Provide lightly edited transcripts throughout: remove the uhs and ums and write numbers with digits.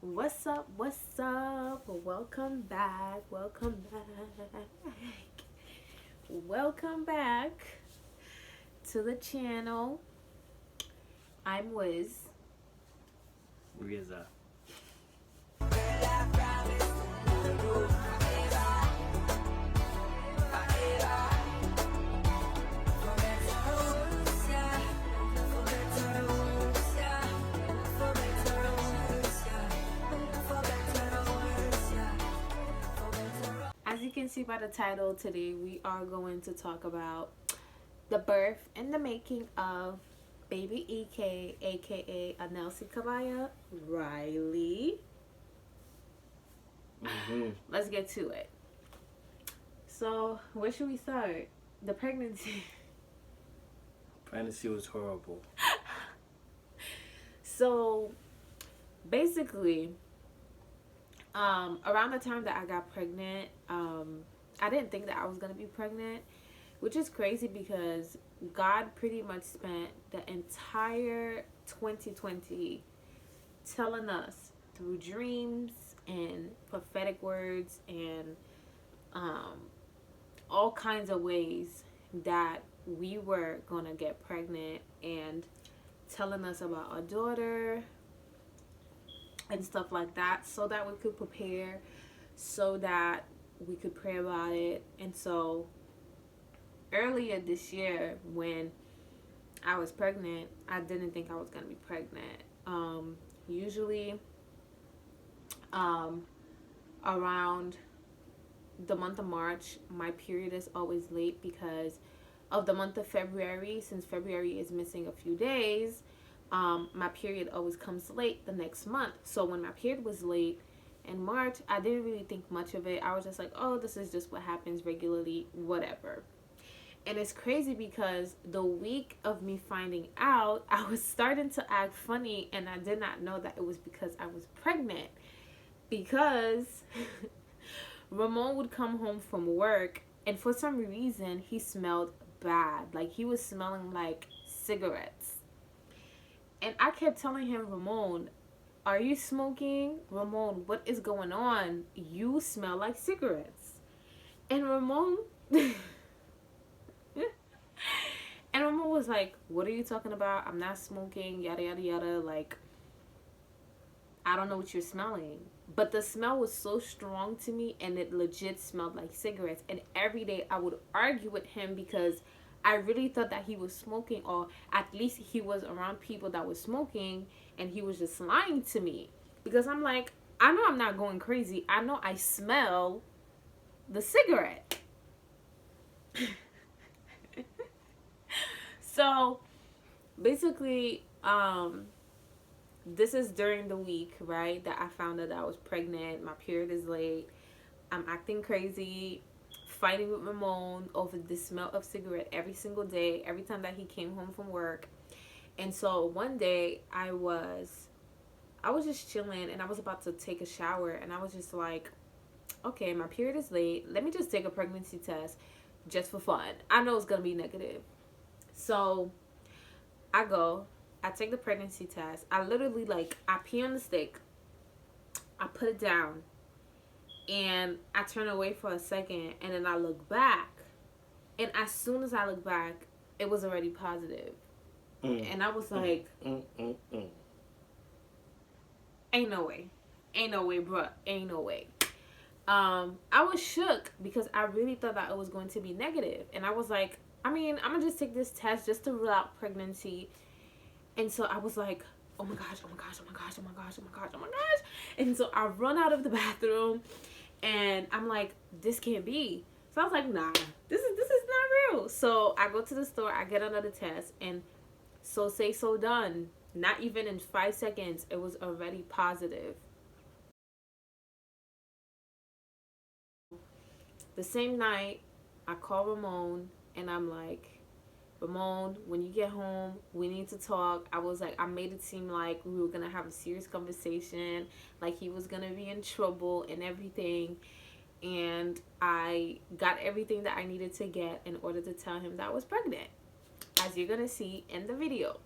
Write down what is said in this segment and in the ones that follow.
What's up? What's up? Welcome back. Welcome back. Welcome back to the channel. I'm Wiz. Riza. As you can see by the title, today we are going to talk about the birth and the making of baby EK, aka Anelsi Kabaya Riley. Let's get to it. So, where should we start? The pregnancy. Pregnancy was horrible. So, basically, around the time that I got pregnant, I didn't think that I was going to be pregnant, which is crazy because God pretty much spent the entire 2020 telling us through dreams and prophetic words and all kinds of ways that we were going to get pregnant, and telling us about our daughter and stuff like that, so that we could prepare, so that we could pray about it. And so earlier this year, when I was pregnant, I didn't think I was going to be pregnant. Usually around the month of March, my period is always late because of the month of February. Since February is missing a few days, my period always comes late the next month. So when my period was late in March, I didn't really think much of it. I was just like, oh, this is just what happens regularly, whatever. And it's crazy because the week of me finding out, I was starting to act funny, and I did not know that it was because I was pregnant. Because Ramon would come home from work, and for some reason, he smelled bad. Like, he was smelling like cigarettes. And I kept telling him, Ramon, are you smoking? Ramon, what is going on? You smell like cigarettes. And Ramon... And Ramon was like, what are you talking about? I'm not smoking, yada, yada, yada. Like, I don't know what you're smelling. But the smell was so strong to me, and it legit smelled like cigarettes. And every day I would argue with him because I really thought that he was smoking, or at least he was around people that were smoking, and he was just lying to me. Because I'm like, I know I'm not going crazy. I know I smell the cigarette. So basically, this is during the week, right, that I found out that I was pregnant. My period is late. I'm acting crazy, fighting with Ramon over the smell of cigarette every single day, every time that he came home from work. And so one day I was just chilling, and I was about to take a shower, and I was just like, okay, my period is late. Let me just take a pregnancy test just for fun. I know it's going to be negative. So I take the pregnancy test. I literally, like, I pee on the stick, I put it down, and I turn away for a second, and then I look back. And as soon as I look back, it was already positive. And I was like, ain't no way. Ain't no way, bruh. Ain't no way. I was shook because I really thought that it was going to be negative. And I was like, I mean, I'm going to just take this test just to rule out pregnancy. And so I was like, oh my gosh, oh my gosh, oh my gosh, oh my gosh, oh my gosh, oh my gosh. And so I run out of the bathroom, and I'm like, this can't be. So I was like, nah, this is not real. So I go to the store, I get another test, and so say so done. Not even in 5 seconds, it was already positive. The same night, I call Ramon, and I'm like, Ramon, when you get home, we need to talk. I was like, I made it seem like we were going to have a serious conversation, like he was going to be in trouble and everything. And I got everything that I needed to get in order to tell him that I was pregnant, as you're going to see in the video.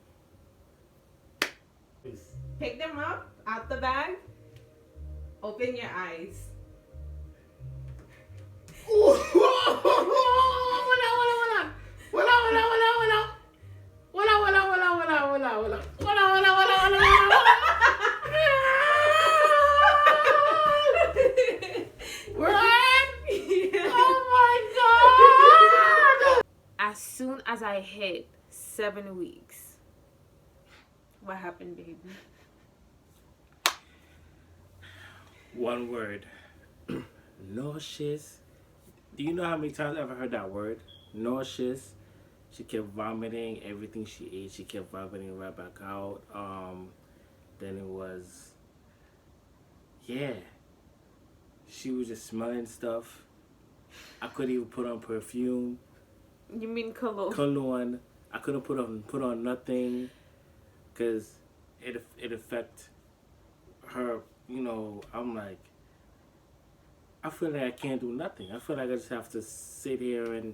Pick them up out the bag. Open your eyes. As soon as I hit 7 weeks, what happened, baby? One word. Nauseous. Do you know how many times I've ever heard that word? Nauseous. She kept vomiting everything she ate. She kept vomiting right back out. Then it was, yeah. She was just smelling stuff. I couldn't even put on perfume. You mean cologne? Cologne. I couldn't put on nothing, cause it affect her. You know, I'm like, I feel like I can't do nothing. I feel like I just have to sit here and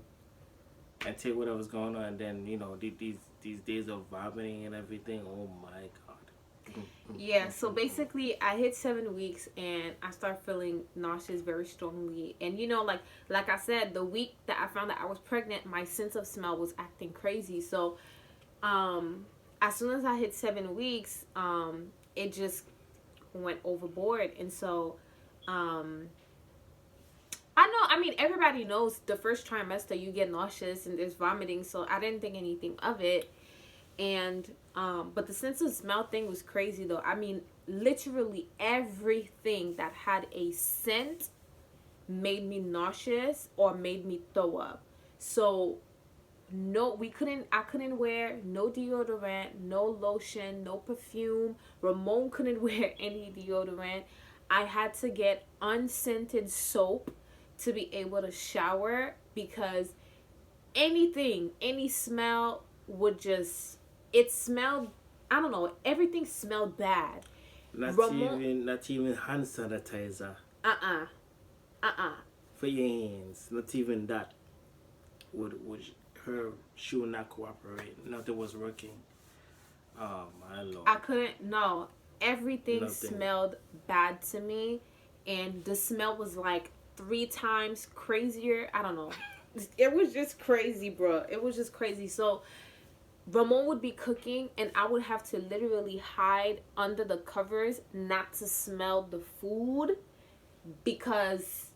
take whatever's going on. And then, you know, these days of vomiting and everything. Oh my God. Yeah, so basically I hit 7 weeks and I start feeling nauseous very strongly. And you know, like I said, the week that I found that I was pregnant, my sense of smell was acting crazy. So as soon as I hit 7 weeks, it just went overboard. And so I mean, everybody knows the first trimester you get nauseous and there's vomiting, so I didn't think anything of it. And but the sense of smell thing was crazy though. I mean, literally everything that had a scent made me nauseous or made me throw up. So no, I couldn't wear no deodorant, no lotion, no perfume. Ramon couldn't wear any deodorant. I had to get unscented soap to be able to shower, because any smell would just, it smelled, I don't know, everything smelled bad. Not even hand sanitizer. For your hands. Not even that. Would her shoe not cooperate? Nothing was working. Oh my Lord. I couldn't, no. Everything smelled bad to me, and the smell was like 3 times crazier. I don't know. It was just crazy, bro. It was just crazy. So Ramon would be cooking and I would have to literally hide under the covers not to smell the food, because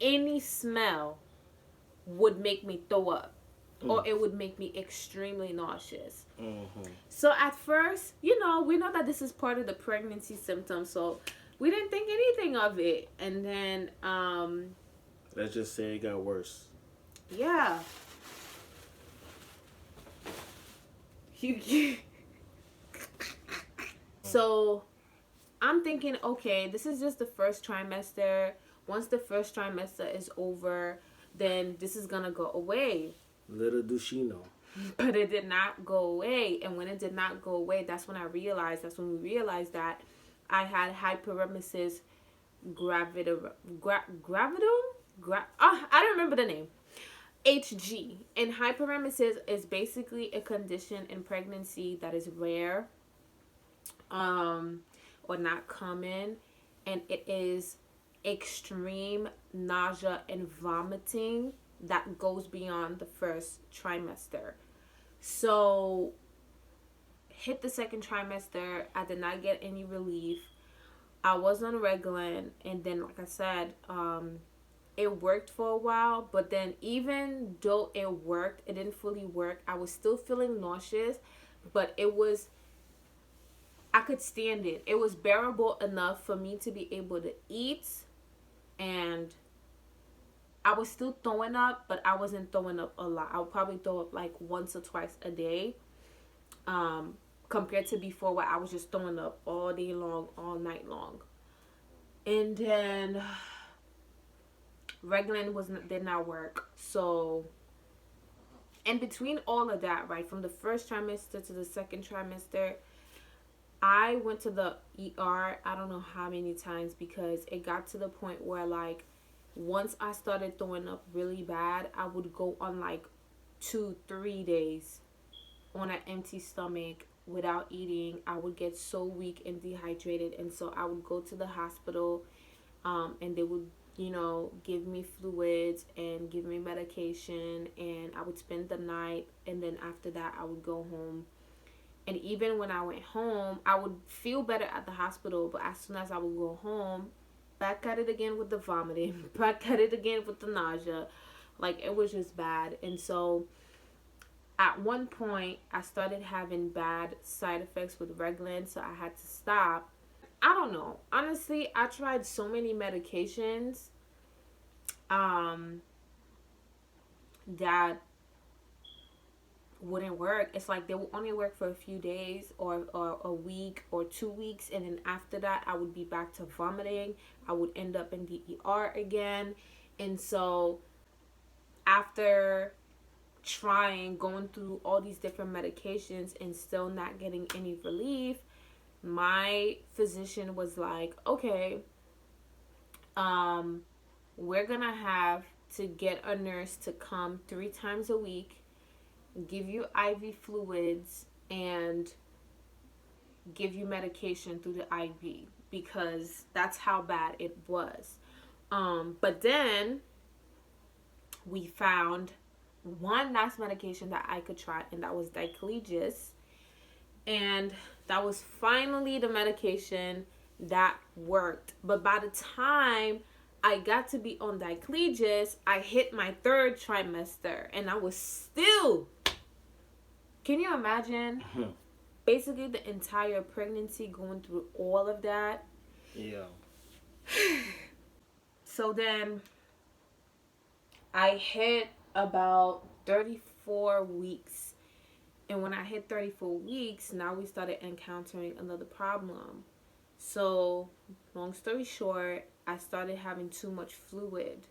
any smell would make me throw up or it would make me extremely nauseous. So at first, you know, we know that this is part of the pregnancy symptoms, so we didn't think anything of it. And then let's just say it got worse. Yeah. So I'm thinking, okay, this is just the first trimester. Once the first trimester is over, then this is gonna go away. Little do she know. But it did not go away. And when it did not go away, that's when we realized that I had hyperemesis gravidum. I don't remember the name. HG. And hyperemesis is basically a condition in pregnancy that is rare, or not common, and it is extreme nausea and vomiting that goes beyond the first trimester. So hit the second trimester, I did not get any relief. I was on Reglan, and then like I said, it worked for a while, but then even though it worked, it didn't fully work. I was still feeling nauseous, but I could stand it. It was bearable enough for me to be able to eat, and I was still throwing up, but I wasn't throwing up a lot. I would probably throw up like once or twice a day, compared to before where I was just throwing up all day long, all night long. And then Reglan did not work. So in between all of that, right, from the first trimester to the second trimester, I went to the ER I don't know how many times, because it got to the point where, like, once I started throwing up really bad, I would go on like 2-3 days on an empty stomach, without eating, I would get so weak and dehydrated. And so I would go to the hospital, and they would, give me fluids and give me medication. And I would spend the night. And then after that, I would go home. And even when I went home, I would feel better at the hospital. But as soon as I would go home, back at it again with the vomiting, back at it again with the nausea. Like, it was just bad. And so at one point, I started having bad side effects with Reglan, so I had to stop. I don't know. Honestly, I tried so many medications um, that wouldn't work. It's like they would only work for a few days, or a week or 2 weeks, and then after that I would be back to vomiting. I would end up in the ER again. And so after going through all these different medications and still not getting any relief, my physician was like, okay, um we're gonna have to get a nurse to come 3 times a week, give you IV fluids, and give you medication through the IV, because that's how bad it was. But then we found one last medication that I could try, and that was diclegis. And that was finally the medication that worked. But by the time I got to be on diclegis, I hit my 3rd trimester, and I was still. Can you imagine? Basically, the entire pregnancy going through all of that. Yeah. So then I hit about 34 weeks. And when I hit 34 weeks, now we started encountering another problem. So, long story short, I started having too much fluid.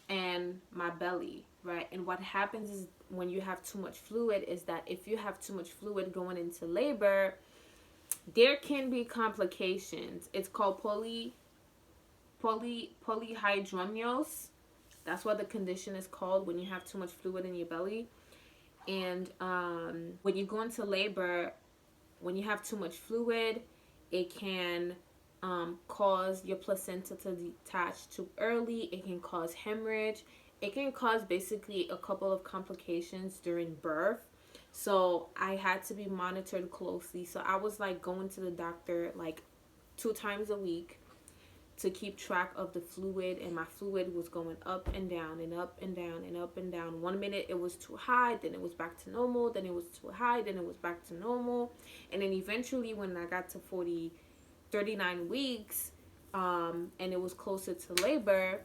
And my belly, right? And what happens is, when you have too much fluid, is that if you have too much fluid going into labor, there can be complications. It's called polyhydramnios. That's what the condition is called, when you have too much fluid in your belly. And when you go into labor, when you have too much fluid, it can cause your placenta to detach too early. It can cause hemorrhage. It can cause basically a couple of complications during birth. So I had to be monitored closely. So I was like going to the doctor like 2 times a week to keep track of the fluid, and my fluid was going up and down and up and down and up and down. 1 minute it was too high, then it was back to normal, then it was too high, then it was back to normal. And then eventually, when I got to 39 weeks, and it was closer to labor,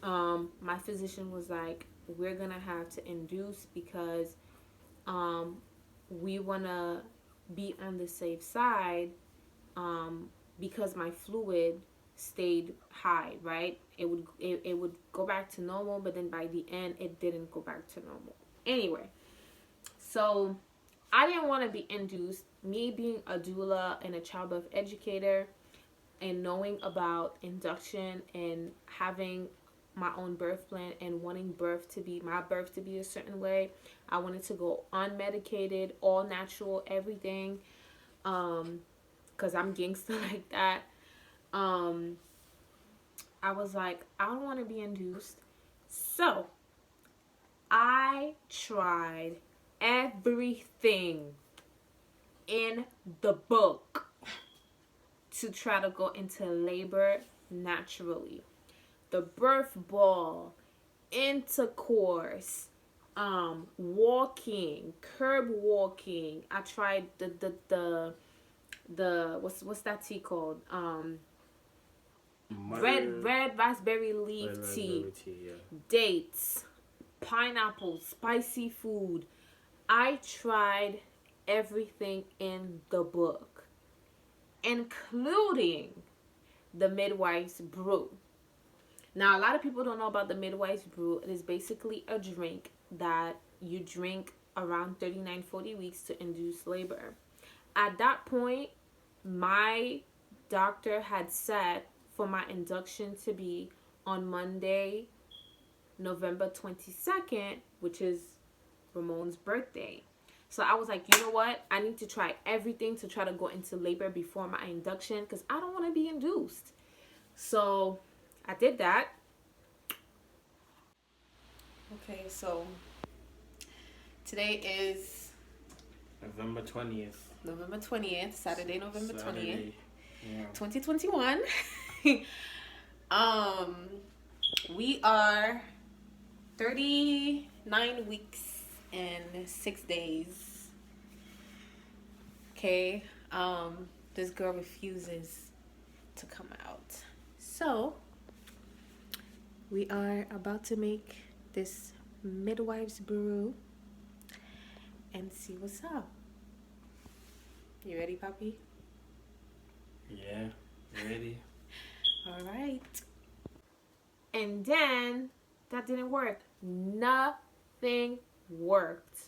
my physician was like, we're gonna have to induce, because we want to be on the safe side, because my fluid stayed high, right? It would go back to normal, but then by the end it didn't go back to normal. Anyway, so I didn't want to be induced. Me being a doula and a childbirth educator, and knowing about induction and having my own birth plan and wanting my birth to be a certain way, I wanted to go unmedicated, all natural, everything, because I'm gangster like that. I was like, I don't want to be induced. So I tried everything in the book to try to go into labor naturally. The birth ball, intercourse, walking, curb walking. I tried the what's that tea called? Red raspberry leaf tea. Yeah. Dates, pineapple, spicy food. I tried everything in the book, including the midwife's brew. Now, a lot of people don't know about the midwife's brew. It is basically a drink that you drink around 39-40 weeks to induce labor. At that point, my doctor had set for my induction to be on Monday, November 22nd, which is Ramon's birthday. So I was like, you know what? I need to try everything to try to go into labor before my induction because I don't want to be induced. So I did that. Okay, so today is November 20th. November 20th, Saturday, November 20th, Yeah. 2021. We are 39 weeks and 6 days. Okay. This girl refuses to come out. So we are about to make this midwife's brew and see what's up. You ready, Papi? Yeah, ready? All right. And then that didn't work. Nothing worked.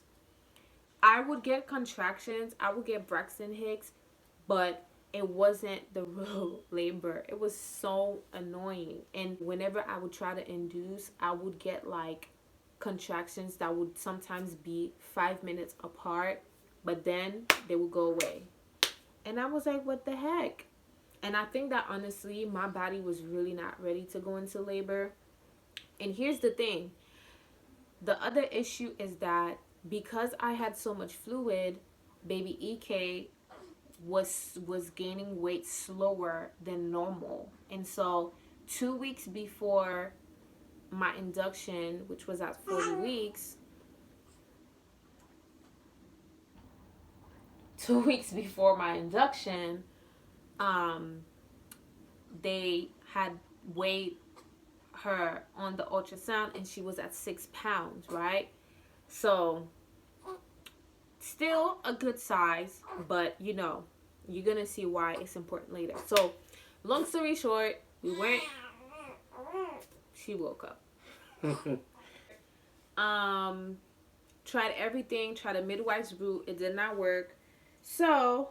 I would get contractions, I would get Braxton Hicks, but it wasn't the real labor. It was so annoying. And whenever I would try to induce, I would get like contractions that would sometimes be 5 minutes apart, but then they would go away. And I was like, what the heck? And I think that honestly, my body was really not ready to go into labor. And here's the thing. The other issue is that because I had so much fluid, baby EK was gaining weight slower than normal. And so 2 weeks before my induction, which was at 40 weeks, 2 weeks before my induction, they had weighed her on the ultrasound and she was at 6 pounds, right? So still a good size, but you know, you're gonna see why it's important later. So long story short, we went, she woke up. Tried everything, tried a midwife's route, it did not work. So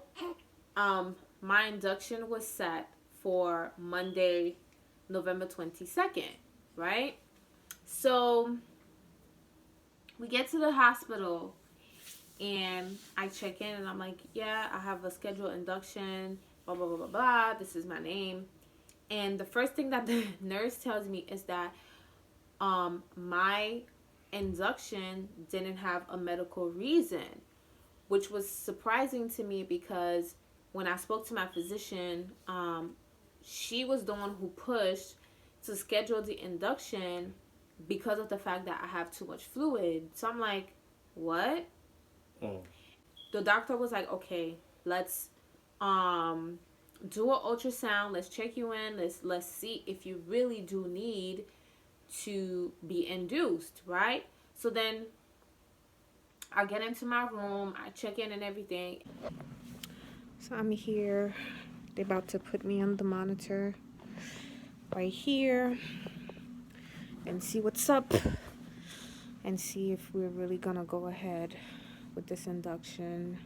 my induction was set for Monday, November 22nd, right? So we get to the hospital and I check in and I'm like, yeah, I have a scheduled induction, blah, blah, blah, blah, blah. This is my name. And the first thing that the nurse tells me is that my induction didn't have a medical reason, which was surprising to me because when I spoke to my physician, she was the one who pushed to schedule the induction because of the fact that I have too much fluid. So I'm like, what? Oh. The doctor was like, okay, let's do an ultrasound. Let's check you in. Let's see if you really do need to be induced, right? So then I get into my room. I check in and everything. So I'm here. They're about to put me on the monitor right here and see what's up and see if we're really gonna go ahead with this induction.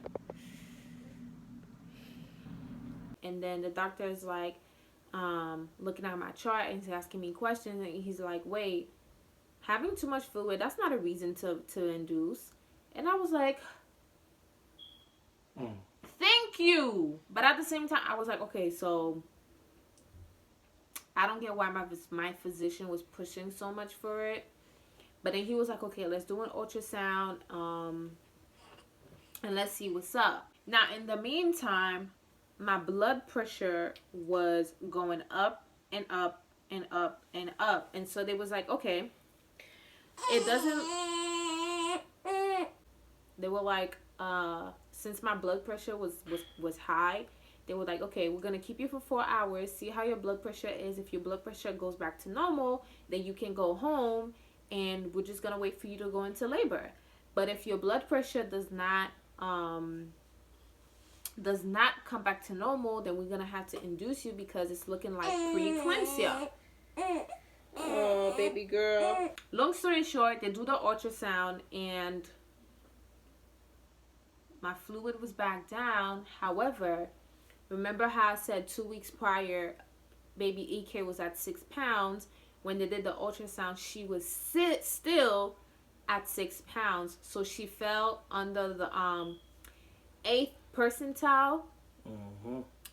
And then the doctor is like looking at my chart and he's asking me questions, and he's like, wait, having too much fluid, that's not a reason to induce. And I was like, thank you. But at the same time, I was like, okay, so I don't get why my physician was pushing so much for it. But then he was like, okay, let's do an ultrasound and let's see what's up. Now, in the meantime, my blood pressure was going up and up and up and up. And so they was like, okay, it doesn't... They were like, since my blood pressure was high, they were like, okay, we're going to keep you for 4 hours, see how your blood pressure is. If your blood pressure goes back to normal, then you can go home, and we're just going to wait for you to go into labor. But if your blood pressure does not come back to normal, then we're going to have to induce you because it's looking like preeclampsia. Oh, baby girl. Long story short, they do the ultrasound, and my fluid was back down. However, remember how I said 2 weeks prior, baby EK was at 6 pounds. When they did the ultrasound, she was still at 6 pounds. So she fell under the 8th percentile,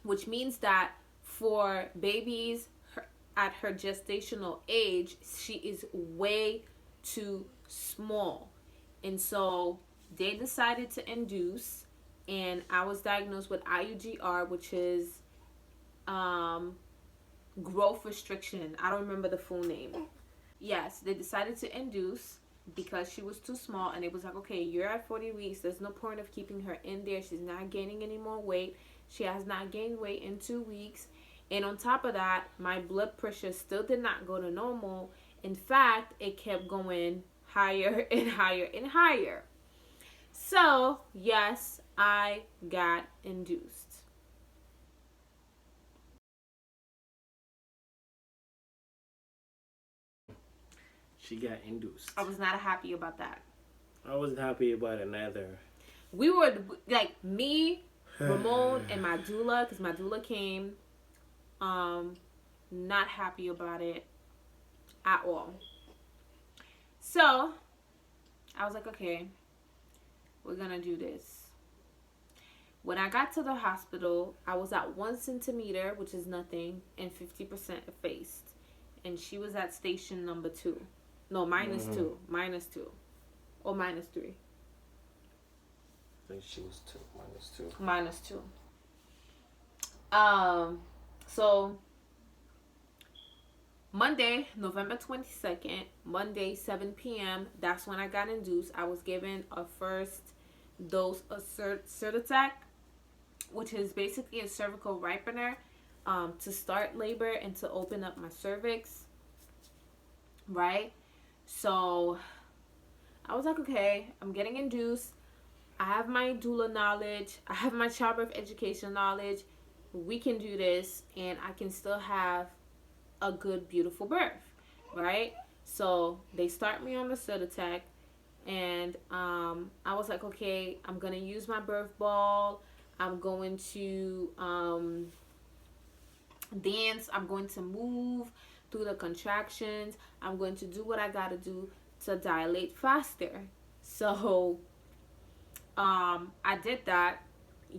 which means that for babies at her gestational age, she is way too small. And so they decided to induce, and I was diagnosed with Iugr, which is growth restriction. I don't remember the full name. Yes, they decided to induce because she was too small, and it was like, okay, you're at 40 weeks. There's no point of keeping her in there. She's not gaining any more weight. She has not gained weight in 2 weeks. And on top of that, my blood pressure still did not go to normal. In fact, it kept going higher and higher and higher. So, yes, I got induced. She got induced. I was not happy about that. I wasn't happy about it neither. We were, like, me, Ramon, and my doula, because my doula came, not happy about it at all. So, I was like, okay, we're going to do this. When I got to the hospital, I was at 1 centimeter, which is nothing, and 50% effaced. And she was at station number 2. No, minus 2. Minus 2. Or minus 3. I think she was 2. Minus 2. Minus 2. So Monday, November 22nd, Monday, 7 p.m., that's when I got induced. I was given a first dose of Certitec, which is basically a cervical ripener, to start labor and to open up my cervix, right? So I was like, okay, I'm getting induced. I have my doula knowledge. I have my childbirth education knowledge. We can do this, and I can still have a good, beautiful birth, right? So they start me on the Certitec, and I was like, okay, I'm going to use my birth ball. I'm going to dance. I'm going to move through the contractions. I'm going to do what I got to do to dilate faster. So I did that,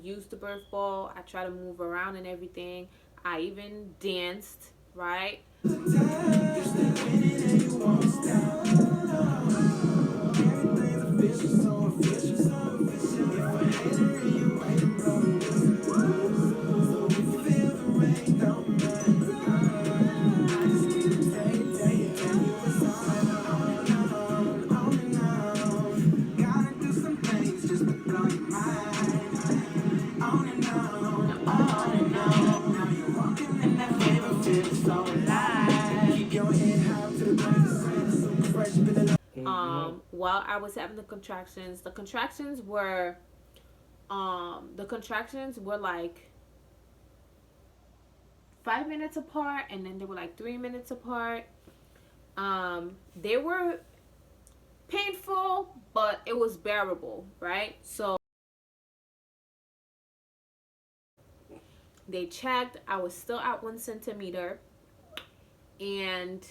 used the birth ball. I tried to move around and everything. I even danced, right? While I was having the contractions were like 5 minutes apart, and then they were like 3 minutes apart. They were painful, but it was bearable, right? So they checked. I was still at 1 centimeter, and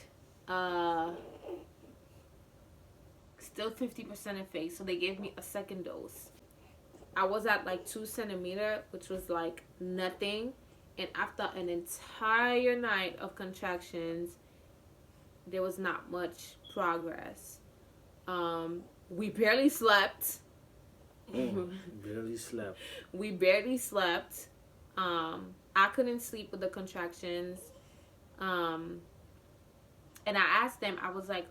still 50% effaced. So they gave me a second dose. I was at like 2 centimeter, which was like nothing. And after an entire night of contractions, there was not much progress. We barely slept. Barely slept. We barely slept. I couldn't sleep with the contractions. And I asked them, I was like,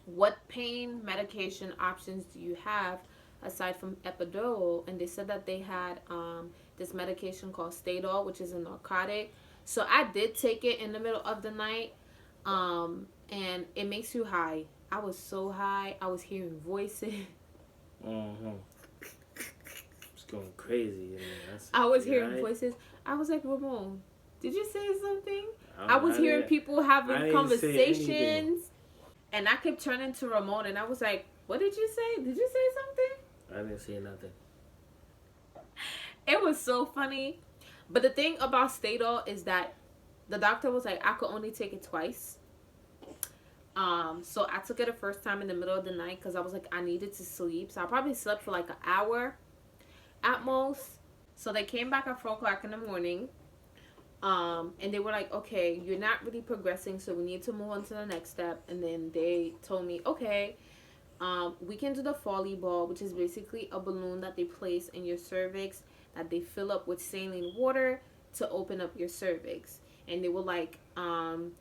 what pain medication options do you have aside from Epidural? And they said that they had this medication called Stadol, which is a narcotic. So I did take it in the middle of the night, and it makes you high. I was so high. I was hearing voices. It's going crazy. I was hearing voices. I was like, Ramon, did you say something? I was hearing people having conversations. And I kept turning to Ramon, and I was like, what did you say? Did you say something? I didn't say nothing. It was so funny. But the thing about Stadol is that the doctor was like, I could only take it twice. So I took it the first time in the middle of the night because I was like, I needed to sleep. So I probably slept for like an hour at most. So they came back at 4 o'clock in the morning. And they were like, okay, you're not really progressing, so we need to move on to the next step. And then they told me, okay, we can do the Foley ball, which is basically a balloon that they place in your cervix that they fill up with saline water to open up your cervix. And they were like,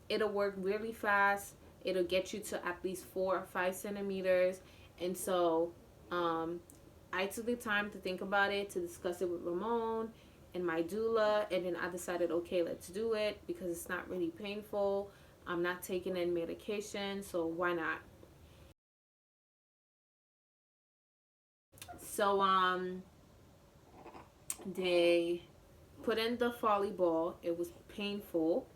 it'll work really fast. It'll get you to at least 4 or 5 centimeters. And so I took the time to think about it, to discuss it with Ramon and my doula, and then I decided, okay, let's do it because it's not really painful. I'm not taking any medication, so why not? So they put in the Foley ball. It was painful.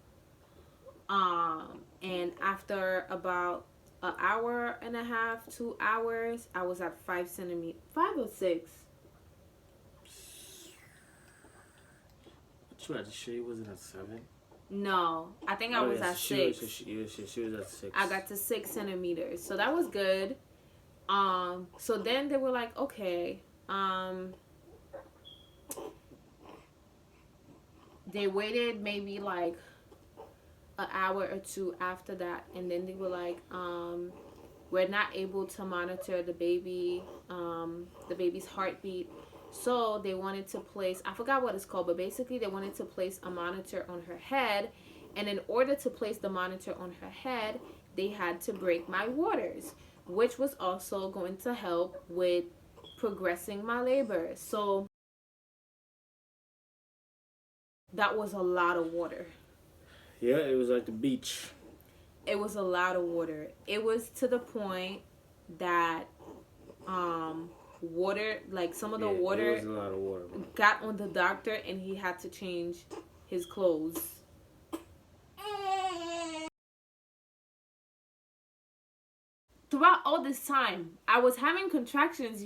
And after about an hour and a half, 2 hours, I was at 5 centimeters, 5 or 6. She was sure you wasn't at 7. No, I think I was at 6. She was at 6. I got to 6 centimeters, so that was good. So then they were like, okay, they waited maybe like an hour or 2 after that, and then they were like, we're not able to monitor the baby's heartbeat. So they wanted to place, I forgot what it's called, but basically they wanted to place a monitor on her head. And in order to place the monitor on her head, they had to break my waters, which was also going to help with progressing my labor. So that was a lot of water. Yeah, it was like the beach. It was a lot of water. It was to the point that water, like some of the water, it was a lot of water, got on the doctor and he had to change his clothes. Throughout all this time, I was having contractions,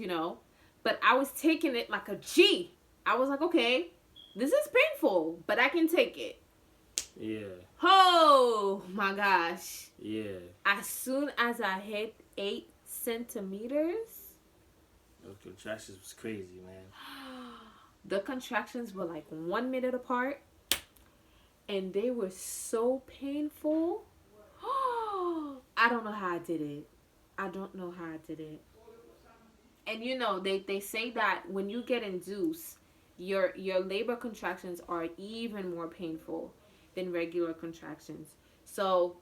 but I was taking it like a G. I was like, okay, this is painful, but I can take it. Yeah. Oh my gosh. Yeah. As soon as I hit 8 centimeters, those contractions was crazy, man. The contractions were like 1 minute apart, and they were so painful. I don't know how I did it. And they say that when you get induced, your labor contractions are even more painful than regular contractions. So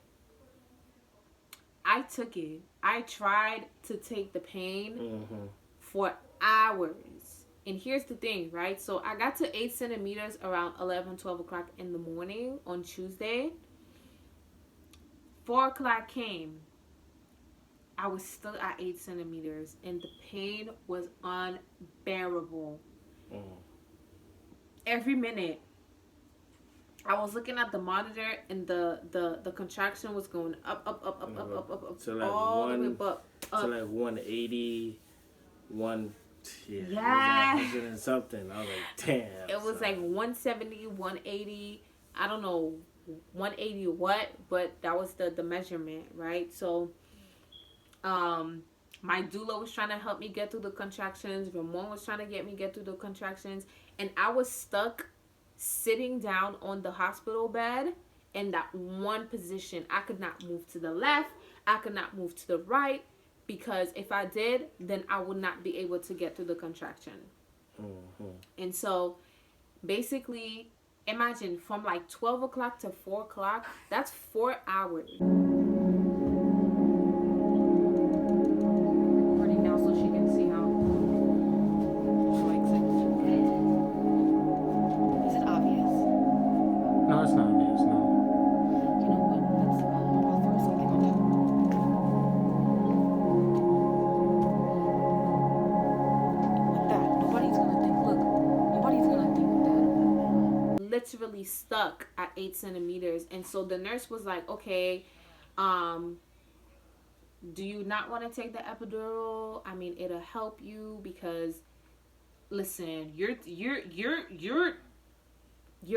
I took it. I tried to take the pain for hours. And here's the thing, right? So I got to 8 centimeters around 11, 12 o'clock in the morning on Tuesday. 4 o'clock came. I was still at 8 centimeters, and the pain was unbearable. Every minute, I was looking at the monitor, and the contraction was going up, to like all the way up. To like 180, Yeah. It was something. I was like, damn. It was like 170, 180. I don't know 180 what, but that was the measurement, right? So, my doula was trying to help me get through the contractions. Ramon was trying to get through the contractions, and I was stuck sitting down on the hospital bed in that one position. I could not move to the left. I could not move to the right, because if I did, then I would not be able to get through the contraction. And so basically, imagine from like 12 o'clock to 4 o'clock, that's 4 hours. Recording now so she can see how she likes it. Is it obvious? No, it's not obvious, no. You know what? I'll throw something on top. Like that. Nobody's gonna think, look, nobody's gonna think that. Literally stuck at 8 centimeters. And so the nurse was like, okay, do you not want to take the epidural? I mean, it'll help you because, listen, you're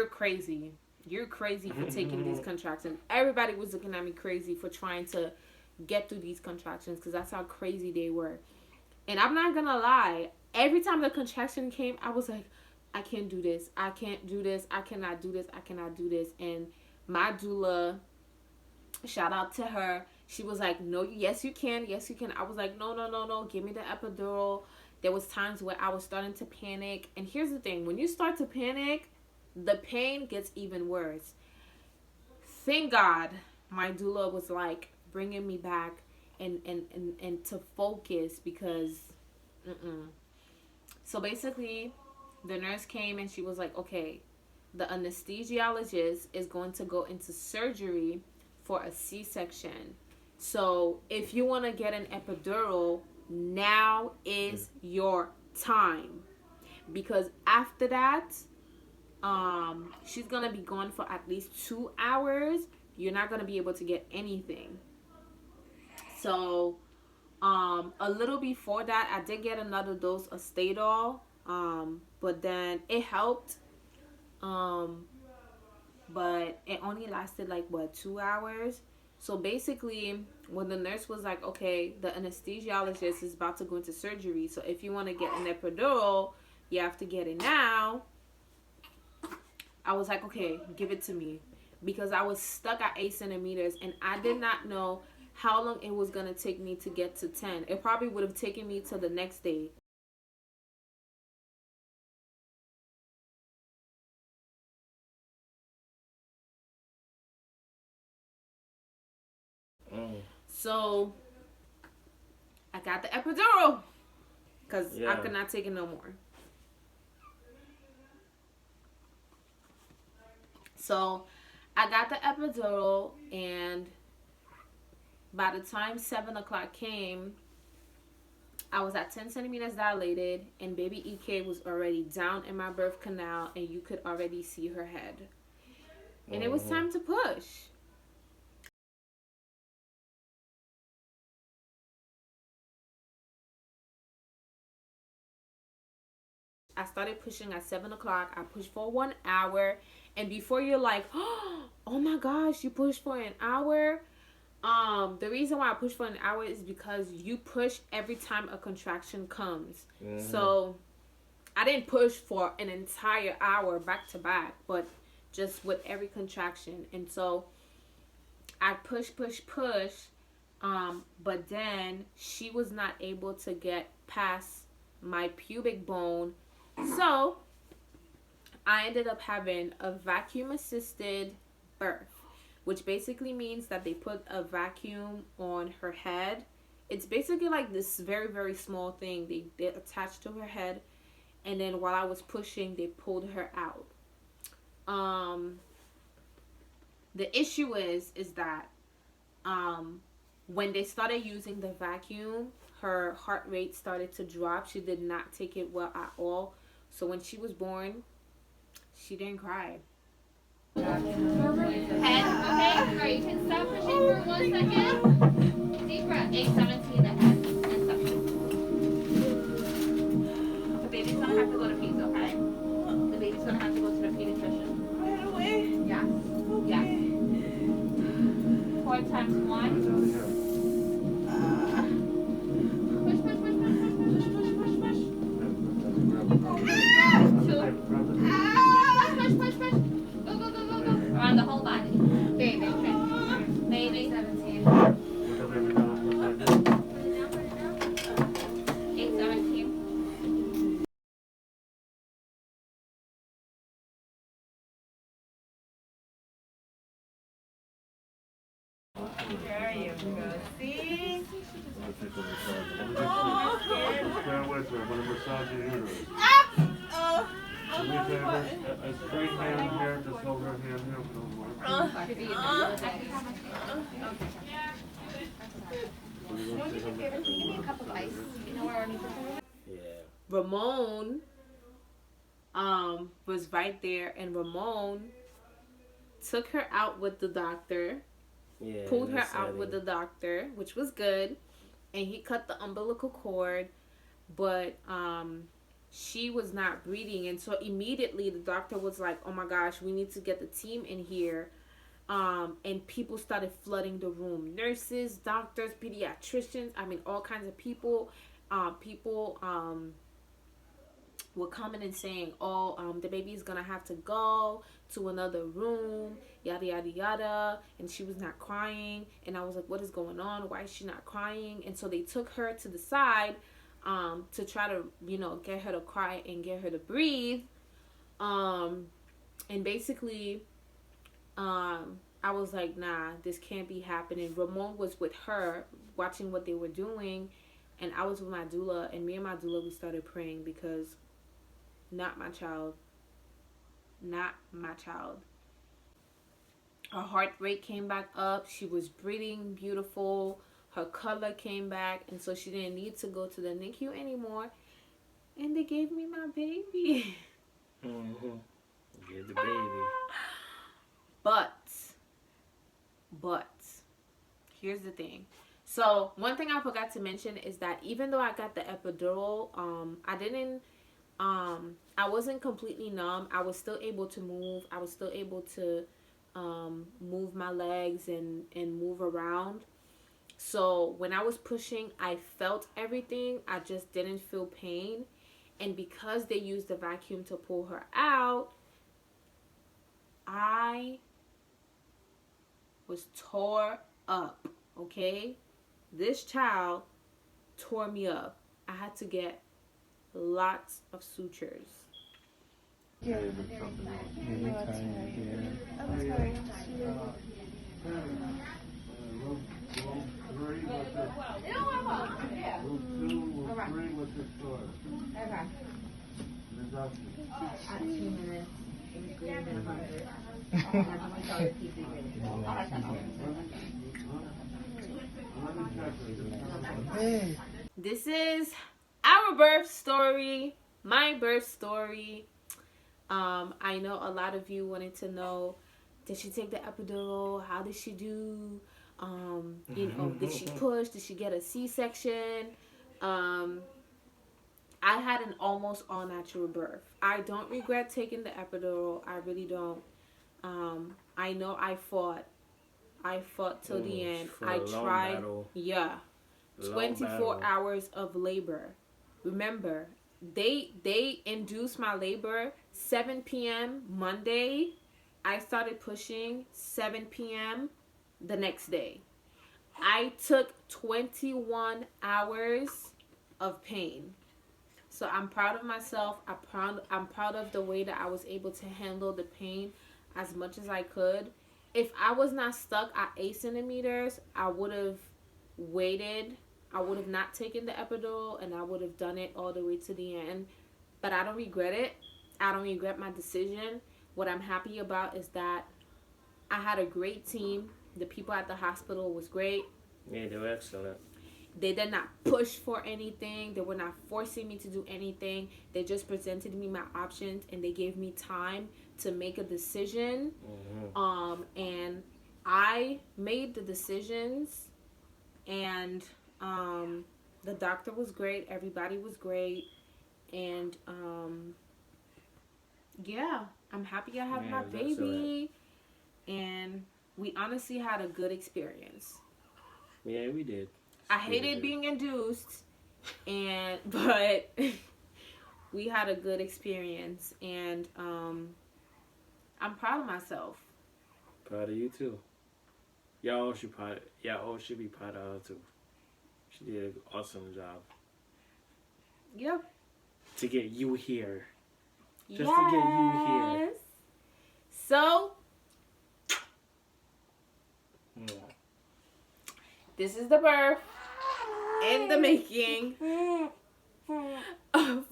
crazy. You're crazy for taking these contractions. Everybody was looking at me crazy for trying to get through these contractions because that's how crazy they were. And I'm not gonna lie, every time the contraction came, I was like, I can't do this. I can't do this. I cannot do this. I cannot do this. And my doula, shout out to her, she was like, no, yes, you can. Yes, you can. I was like, no, no, no, no. Give me the epidural. There was times where I was starting to panic. And here's the thing. When you start to panic, the pain gets even worse. Thank God my doula was like bringing me back and to focus because so basically the nurse came and she was like, okay, the anesthesiologist is going to go into surgery for a C-section. So if you want to get an epidural, now is your time. Because after that, she's going to be gone for at least 2 hours. You're not going to be able to get anything. So a little before that, I did get another dose of Stadol, but then it helped, but it only lasted like 2 hours. So basically, when the nurse was like, okay, the anesthesiologist is about to go into surgery, so if you want to get an epidural, you have to get it now. I was like, okay, give it to me, because I was stuck at 8 centimeters and I did not know how long it was going to take me to get to 10. It probably would have taken me to the next day. So I got the epidural because I could not take it no more. So I got the epidural, and by the time 7 o'clock came, I was at 10 centimeters dilated, and baby EK was already down in my birth canal, and you could already see her head. And it was time to push. I started pushing at 7 o'clock. I pushed for 1 hour. And before you're like, oh my gosh, you pushed for an hour? The reason why I push for an hour is because you push every time a contraction comes. So I didn't push for an entire hour back to back, but just with every contraction. And so I push. But then she was not able to get past my pubic bone. So I ended up having a vacuum assisted birth, which basically means that they put a vacuum on her head. It's basically like this very, very small thing they attached to her head, and then while I was pushing, they pulled her out. The issue is that when they started using the vacuum, her heart rate started to drop. She did not take it well at all. So when she was born, she didn't cry. Head, okay? Alright, you can stop pushing for 1 second. Deep breath. 8:17 the head. And stop. The baby's gonna have to go to peds, okay? The baby's gonna have to go to the pediatrician. Right away? Yes. Okay. Yes. 4 times 1. Push. 2. Push. Go. Around the whole body. Baby. 17. Put it down. 8:17. There you go. See? Stand with her. I'm going to massage your uterus. Oh, Do me a favor. A straight hand here. Just hold her hand here. Don't worry. A cup of ice. You know where our nutrition is? Ramon was right there, and Ramon took her out with the doctor, pulled her out with the doctor, which was good, and he cut the umbilical cord, but she was not breathing, and so immediately the doctor was like, oh my gosh, we need to get the team in here And people started flooding the room. Nurses, doctors, pediatricians, I mean, all kinds of people. People were coming and saying, oh, the baby is going to have to go to another room, yada, yada, yada. And she was not crying. And I was like, what is going on? Why is she not crying? And so they took her to the side to try to, get her to cry and get her to breathe. And basically, I was like, nah, this can't be happening. Ramon was with her watching what they were doing, and I was with my doula, and me and my doula, we started praying because not my child. Her heart rate came back up. She was breathing beautiful. Her color came back, and so she didn't need to go to the NICU anymore. And they gave me my baby. Mm-hmm. Get the baby. But here's the thing. So one thing I forgot to mention is that even though I got the epidural, I wasn't completely numb. I was still able to move. I was still able to move my legs and move around. So when I was pushing, I felt everything. I just didn't feel pain. And because they used the vacuum to pull her out, I was tore up, okay? This child tore me up. I had to get lots of sutures. This is our birth story, my birth story. I know a lot of you wanted to know, did she take the epidural? How did she do? Did she push? Did she get a C-section? I had an almost all-natural birth. I don't regret taking the epidural. I really don't. I know I fought till the end. I tried. Battle. Yeah. 24 hours of labor. Remember, they induced my labor 7 p.m. Monday. I started pushing 7 p.m. the next day. I took 21 hours of pain. So I'm proud of myself. I'm proud of the way that I was able to handle the pain as much as I could. If I was not stuck at 8 centimeters, I would have waited. I would have not taken the epidural, and I would have done it all the way to the end. But I don't regret it. I don't regret my decision. What I'm happy about is that I had a great team. The people at the hospital was great. Yeah, they were excellent. They did not push for anything. They were not forcing me to do anything. They just presented me my options, and they gave me time to make a decision. Mm-hmm. And I made the decisions, and the doctor was great. Everybody was great. And yeah, I'm happy I have my baby. And we honestly had a good experience. Yeah, we did. I hated being induced, but we had a good experience, and I'm proud of myself. Proud of you too. Y'all should be proud of her too. She did an awesome job. Yep. To get you here. Just to get you here. So, this is the birth and the making of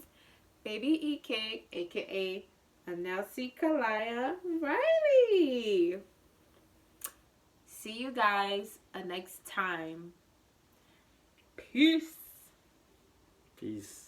baby E-Cake, aka Anelsi Kalaya Riley. See you guys next time. Peace. Peace.